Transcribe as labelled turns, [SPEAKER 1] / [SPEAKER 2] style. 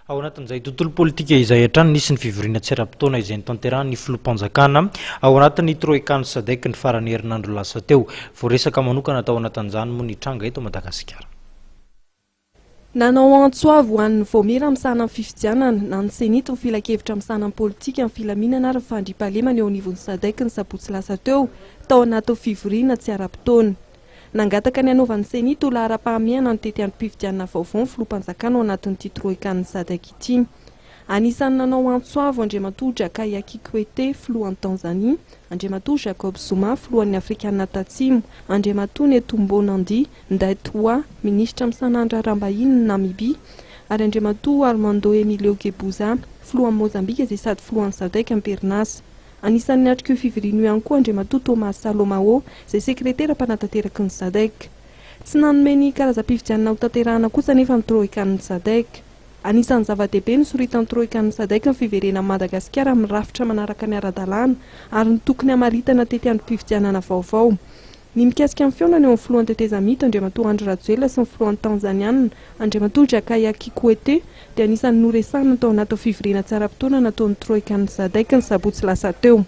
[SPEAKER 1] Ao anatin'izay tontolo politika izay hatrany nisy ny fivoriana tsy ara-potoana izay notanterahan'ny filoham-panjakana ao anatin'ny troikan'ny Sadc ny faran'ny herinandro lasa teo. Voaresaka manokana tao anatin'izany moa ny tranga eto Madagasikara.
[SPEAKER 2] Nanao antsoavo ho an'ny voamera amin'sana amin'ny fifidianana na ny senito ny filakevitra amin'sana amin'ny politika amin'ny filaminana ary fandriampahalemana eo anivon'ny Sadc ny sabotsy lasa teo tao anaty fivoriana tsy ara-potoana. Nangataka ny anaovan'ny senito lahara-pahamehana ny tety antom-pifidianana vaovao ny filoham-panjakana ao anatin'ity troikan'ny Sadc ity. Anisan'ny nanao antsoavo andriamatoa Troika filohan'ny Tanzania, andriamatoa Jacob Zuma filohan'ny Afrikanina Tatsimo, andriamatoa Netombonandi Ndaitoa ministra amin'sanandra rambahiny Namibia, ary andriamatoa Armando Emilio Gebuza filohan'ny Mozambika izay sady filohan'ny Sadc am-perinasa. Anisan'ny natrika io fivoriana ihany koa andriamatoa Thomas Salomao izay sekretera mpanatanteraky ny Sadc. Tsy nanome ny karazam-pifidianana ho tanterahana kosa nefa ny troikan'ny Sadc. Anisan'ny zava-dehibe ny soritan'ny troikan'ny Sadc ny fiverenan'i Madagasikara amin'ny rafitra manaraka ny ara-dalàna ary ny tokony hamaritana tety antom-pifidianana vaovao. Ny mikasika amin'ny feonany eo amin'ny filohan'ny tetezamita andriamatoa Andry Rajoelina sy ny filohan'ny Tanzaniana andriamatoa Jakaya dia anisan'ny noresaaina tao anaty fivoriana tsy ara-potoana nataon'ny troikan'ny Sadc ny sabotsy lasa teo.